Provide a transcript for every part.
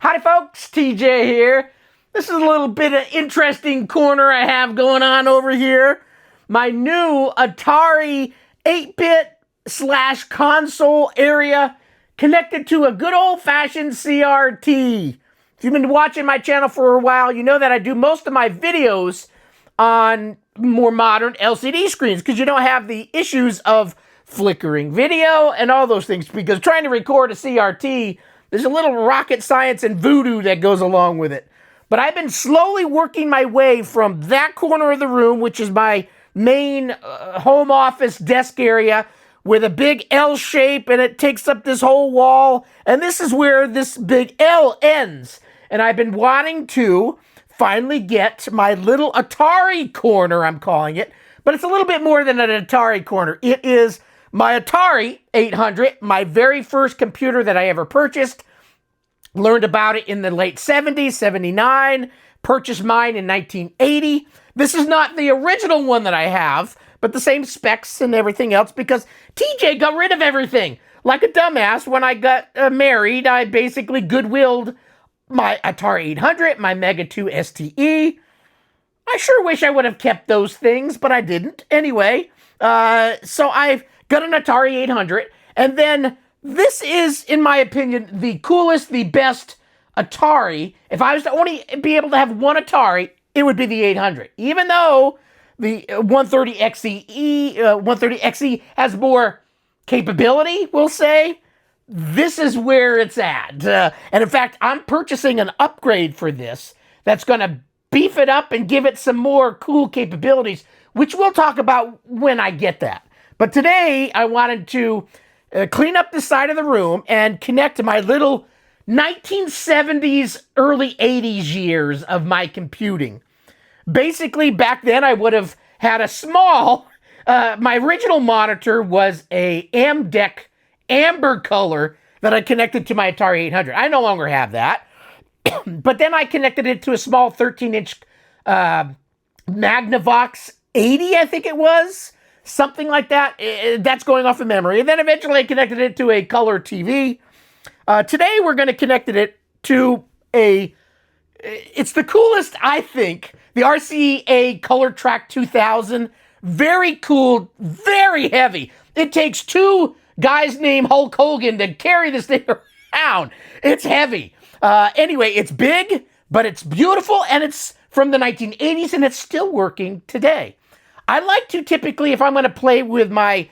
Howdy folks, TJ here. This is a little bit of interesting corner I have going on over here. My new Atari 8-bit / console area connected to a good old-fashioned CRT. If you've been watching my channel for a while, you know that I do most of my videos on more modern LCD screens because you don't have the issues of flickering video and all those things, because trying to record a CRT, there's a little rocket science and voodoo that goes along with it. But I've been slowly working my way from that corner of the room, which is my main home office desk area, with a big L shape, and it takes up this whole wall. And this is where this big L ends. And I've been wanting to finally get my little Atari corner, I'm calling it. But it's a little bit more than an Atari corner. It is my Atari 800, my very first computer that I ever purchased. Learned about it in the late 70s, 79. Purchased mine in 1980. This is not the original one that I have, but the same specs and everything else, because TJ got rid of everything. Like a dumbass, when I got married, I basically goodwilled my Atari 800, my Mega 2 STE. I sure wish I would have kept those things, but I didn't. Anyway, so I've got an Atari 800, and then this is, in my opinion, the coolest, the best Atari. If I was to only be able to have one Atari, it would be the 800. Even though the 130XE has more capability, we'll say, this is where it's at. And in fact, I'm purchasing an upgrade for this that's going to beef it up and give it some more cool capabilities, which we'll talk about when I get that. But today, I wanted to clean up the side of the room and connect to my little 1970s, early 80s years of my computing. Basically, back then, I would have had a small, my original monitor was a Amdec amber color that I connected to my Atari 800. I no longer have that. But then I connected it to a small 13-inch Magnavox 80, I think it was. Something like that. That's going off of memory. And then eventually I connected it to a color TV. Today we're going to connect it to it's the coolest, I think, the RCA Colortrak 2000. Very cool, very heavy. It takes two guys named Hulk Hogan to carry this thing around. It's heavy. Anyway, it's big, but it's beautiful, and it's from the 1980s, and it's still working today. I like to typically, if I'm going to play with my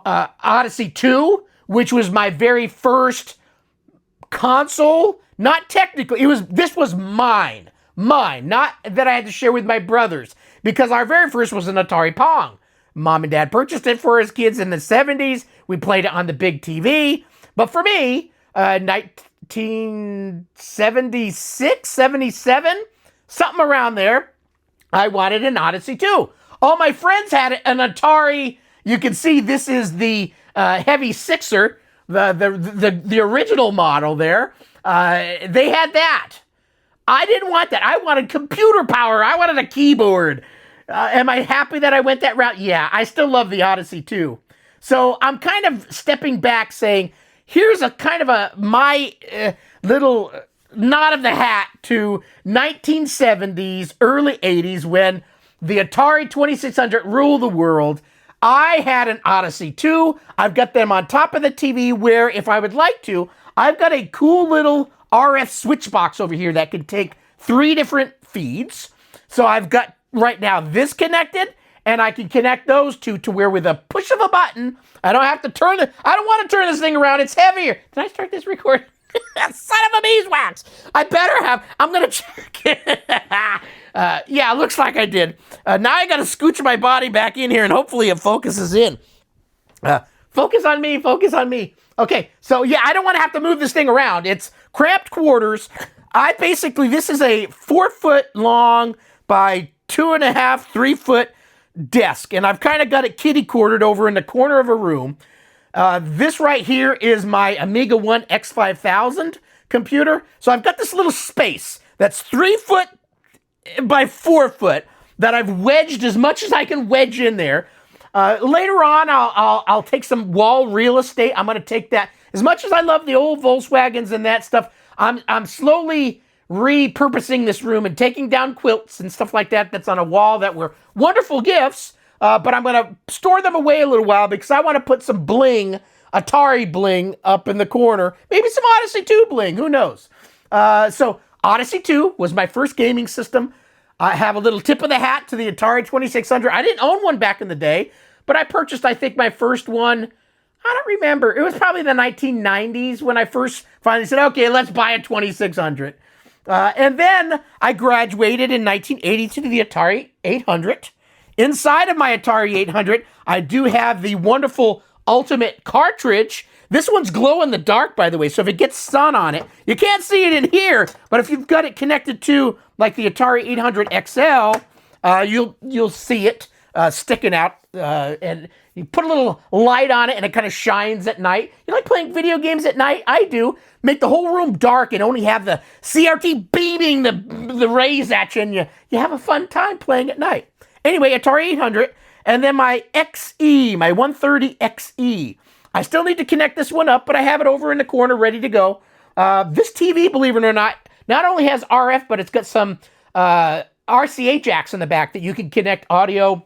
Odyssey 2, which was my very first console, not technically, this was mine, not that I had to share with my brothers, because our very first was an Atari Pong. Mom and Dad purchased it for his kids in the 70s. We played it on the big TV. But for me, 1976, 77, something around there, I wanted an Odyssey 2. All my friends had an Atari. You can see this is the Heavy Sixer, the original model there. They had that. I didn't want that. I wanted computer power. I wanted a keyboard. Am I happy that I went that route? Yeah, I still love the Odyssey too. So I'm kind of stepping back saying, here's a kind of my little nod of the hat to 1970s, early 80s, when the Atari 2600 ruled the world. I had an Odyssey 2. I've got them on top of the TV where, if I would like to, I've got a cool little RF switch box over here that can take 3 different feeds. So I've got right now this connected, and I can connect those two to where, with a push of a button, I don't have to I don't want to turn this thing around. It's heavier. Did I start this recording? Son of a beeswax. I better have. I'm going to check it. Yeah, looks like I did. Now I got to scooch my body back in here, and hopefully it focuses in. Focus on me. Focus on me. Okay, so yeah, I don't want to have to move this thing around. It's cramped quarters. This is a 4-foot long by 2.5, 3-foot desk, and I've kind of got it kitty-cornered over in the corner of a room. This right here is my Amiga 1 X5000 computer. So I've got this little space that's 3 foot by 4 foot that I've wedged as much as I can wedge in there. Later on, I'll take some wall real estate. I'm going to take that. As much as I love the old Volkswagens and that stuff, I'm slowly repurposing this room and taking down quilts and stuff like that that's on a wall that were wonderful gifts, but I'm going to store them away a little while because I want to put some bling, Atari bling, up in the corner. Maybe some Odyssey 2 bling, who knows? So Odyssey 2 was my first gaming system. I have a little tip of the hat to the Atari 2600. I didn't own one back in the day, but I purchased, I think, my first one. I don't remember. It was probably the 1990s when I first finally said, okay, let's buy a 2600. And then I graduated in 1980 to the Atari 800. Inside of my Atari 800, I do have the wonderful Ultimate cartridge. This one's glow in the dark, by the way, so if it gets sun on it, you can't see it in here, but if you've got it connected to, like, the Atari 800 XL, you'll see it sticking out, and you put a little light on it, and it kind of shines at night. You like playing video games at night? I do. Make the whole room dark and only have the CRT beaming the rays at you, and you have a fun time playing at night. Anyway, Atari 800, and then my XE, my 130 XE. I still need to connect this one up, but I have it over in the corner ready to go. This TV, believe it or not only has RF, but it's got some RCA jacks in the back that you can connect audio,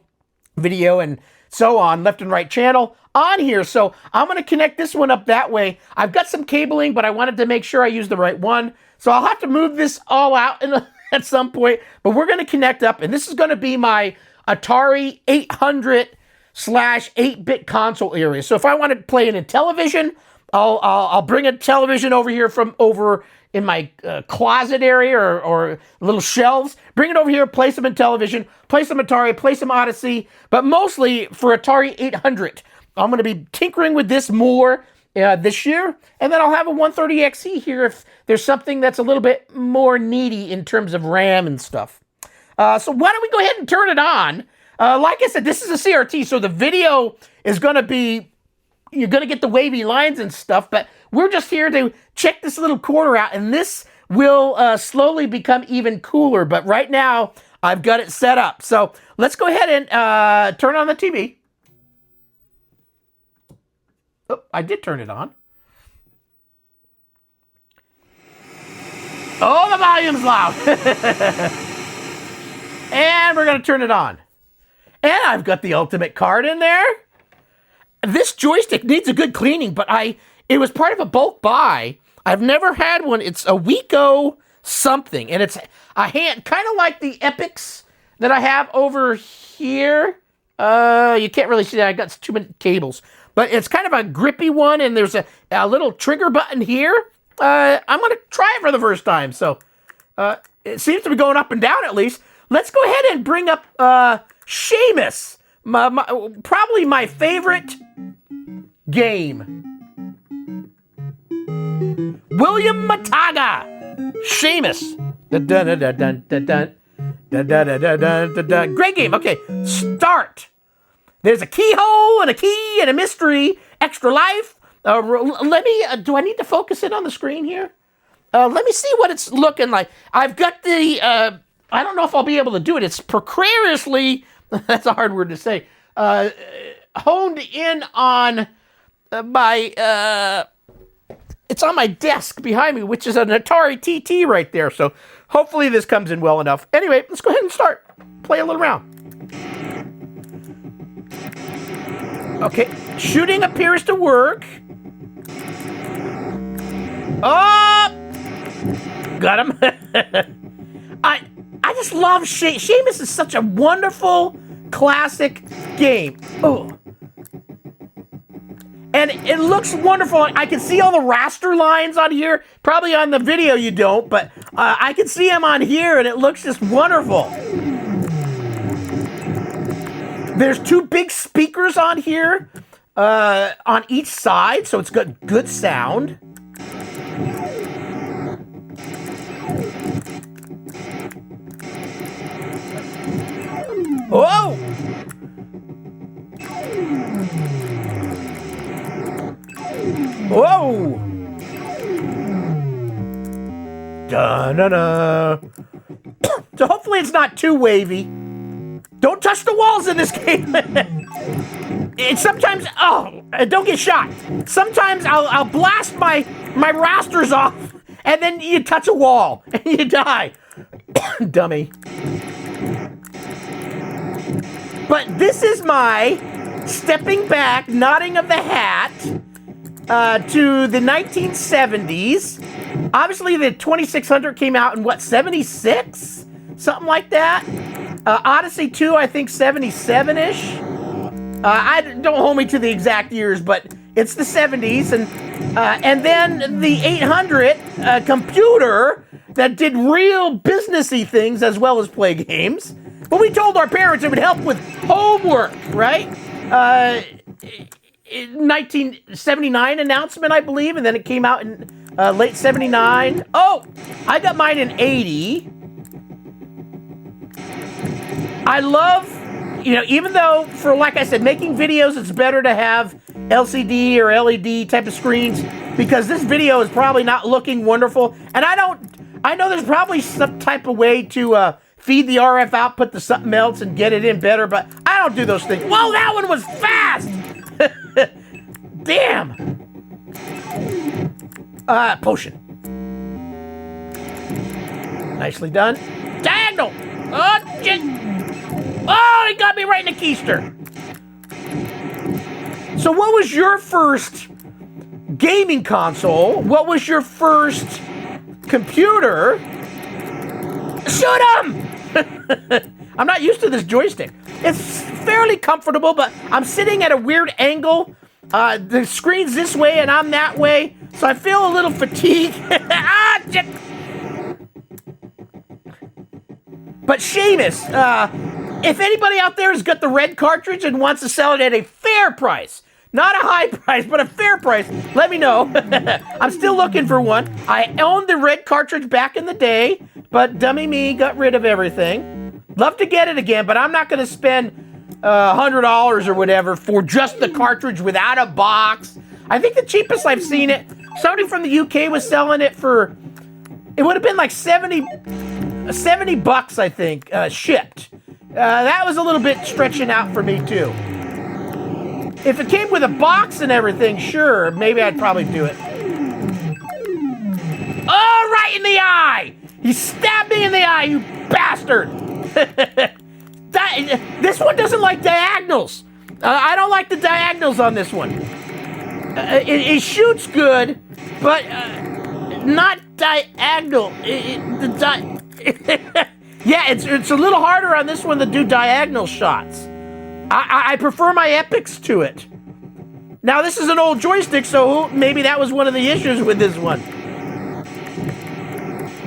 video, and so on, left and right channel on here. So I'm going to connect this one up that way. I've got some cabling, but I wanted to make sure I use the right one. So I'll have to move this all out at some point, but we're going to connect up, and this is going to be my Atari 800 / 8-bit console area. So if I want to play in a television, I'll bring a television over here from over in my closet area or little shelves. Bring it over here, play some in television, play some Atari, play some Odyssey, but mostly for Atari 800. I'm going to be tinkering with this more this year, and then I'll have a 130XE here if there's something that's a little bit more needy in terms of RAM and stuff. So why don't we go ahead and turn it on? Like I said, this is a CRT, so the video is going to be, you're going to get the wavy lines and stuff, but we're just here to check this little corner out, and this will slowly become even cooler, but right now, I've got it set up. So let's go ahead and turn on the TV. Oh, I did turn it on. Oh, the volume's loud. And we're going to turn it on. And I've got the Ultimate card in there. This joystick needs a good cleaning, but it was part of a bulk buy. I've never had one. It's a Wiko something, and it's a hand, kind of like the Epics that I have over here. You can't really see that. I got too many cables. But it's kind of a grippy one, and there's a little trigger button here. I'm going to try it for the first time. So it seems to be going up and down at least. Let's go ahead and bring up Shamus, probably my favorite game. William Mataga, Shamus. Great game. Okay, start. There's a keyhole and a key and a mystery. Extra life. Let me. Do I need to focus it on the screen here? Let me see what it's looking like. I've got the. I don't know if I'll be able to do it. It's precariously. That's a hard word to say. Honed in on my. It's on my desk behind me, which is an Atari TT right there. So hopefully this comes in well enough. Anyway, let's go ahead and start. Play a little round. Okay, shooting appears to work. Oh! Got him. I just love Shamus is such a wonderful classic game. Oh. And it looks wonderful. I can see all the raster lines on here. Probably on the video you don't, but I can see them on here, and it looks just wonderful. There's two big speakers on here, on each side, so it's got good sound. Whoa! Whoa! Da-da-da. So hopefully it's not too wavy. Don't touch the walls in this game. And sometimes, don't get shot. Sometimes I'll blast my rasters off, and then you touch a wall and you die. Dummy. But this is my stepping back, nodding of the hat to the 1970s. Obviously, the 2600 came out in, what, 76? Something like that. Odyssey 2, I think 77-ish. I don't hold me to the exact years, but it's the 70s. And then the 800 computer that did real businessy things as well as play games. But we told our parents it would help with homework, right? 1979 announcement, I believe, and then it came out in late 79. Oh, I got mine in 80. I love, even though for, like I said, making videos, it's better to have LCD or LED type of screens because this video is probably not looking wonderful. And I know there's probably some type of way to feed the RF output to something else and get it in better, but I don't do those things. Whoa, that one was fast! Damn! Potion. Nicely done. Diagonal! Oh, shit! Oh, he got me right in the keister. So what was your first gaming console? What was your first computer? Shoot him! I'm not used to this joystick. It's fairly comfortable, but I'm sitting at a weird angle. The screen's this way and I'm that way, so I feel a little fatigued. Ah, shit. But Shamus, if anybody out there has got the red cartridge and wants to sell it at a fair price, not a high price, but a fair price, let me know. I'm still looking for one. I owned the red cartridge back in the day, but dummy me got rid of everything. Love to get it again, but I'm not going to spend $100 or whatever for just the cartridge without a box. I think the cheapest I've seen it, somebody from the UK was selling it for, it would have been like 70 bucks, I think, shipped. That was a little bit stretching out for me too. If it came with a box and everything, sure, maybe I'd probably do it. Oh, right in the eye! He stabbed me in the eye, you bastard! This one doesn't like diagonals. I don't like the diagonals on this one. It shoots good, but not diagonal. Yeah, it's a little harder on this one to do diagonal shots. I prefer my epics to it. Now, this is an old joystick, so maybe that was one of the issues with this one.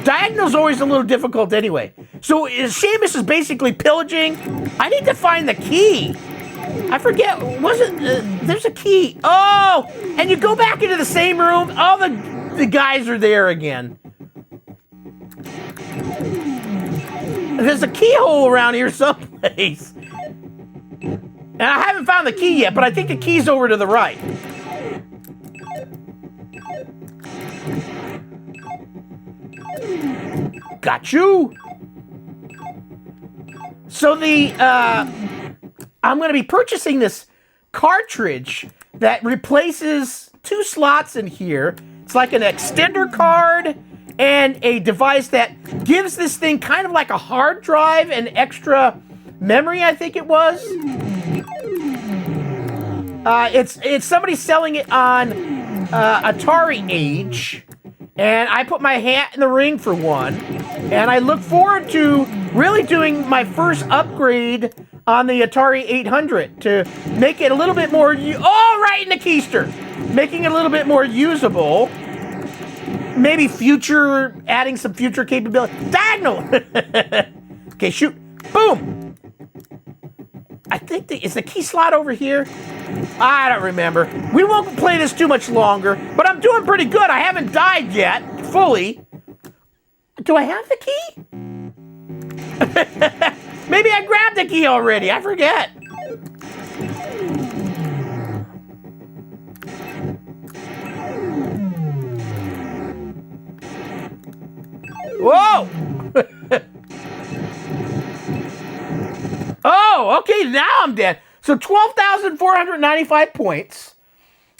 Diagonal's always a little difficult anyway. So Shamus is basically pillaging. I need to find the key. I forget, there's a key. Oh, and you go back into the same room. All the guys are there again. There's a keyhole around here someplace. And I haven't found the key yet, but I think the key's over to the right. Got you. So I'm going to be purchasing this cartridge that replaces 2 slots in here. It's like an extender card and a device that gives this thing kind of like a hard drive and extra memory, I think it was. It's somebody selling it on Atari Age, and I put my hat in the ring for one, and I look forward to really doing my first upgrade on the Atari 800 to make it a little bit more, right in the keister, making it a little bit more usable, maybe adding some future capability. Diagonal! Okay, shoot. Boom! I think is the key slot over here? I don't remember. We won't play this too much longer, but I'm doing pretty good. I haven't died yet, fully. Do I have the key? Maybe I grabbed the key already. I forget. Whoa! Oh, okay, now I'm dead. So 12,495 points.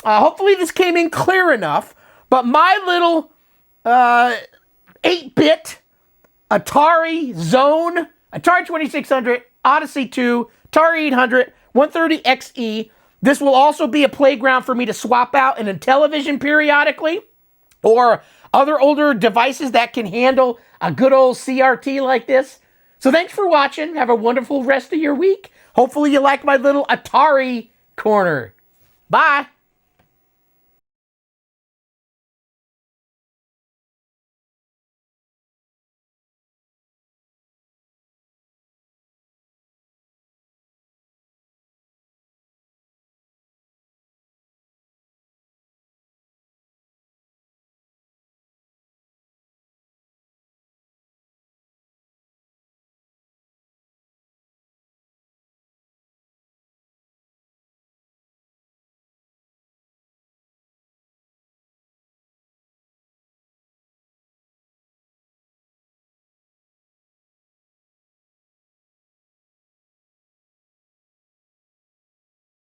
Hopefully this came in clear enough. But my little 8-bit Atari Zone, Atari 2600, Odyssey 2, Atari 800, 130XE. This will also be a playground for me to swap out in a television periodically, or other older devices that can handle a good old CRT like this. So thanks for watching. Have a wonderful rest of your week. Hopefully you like my little Atari corner. Bye.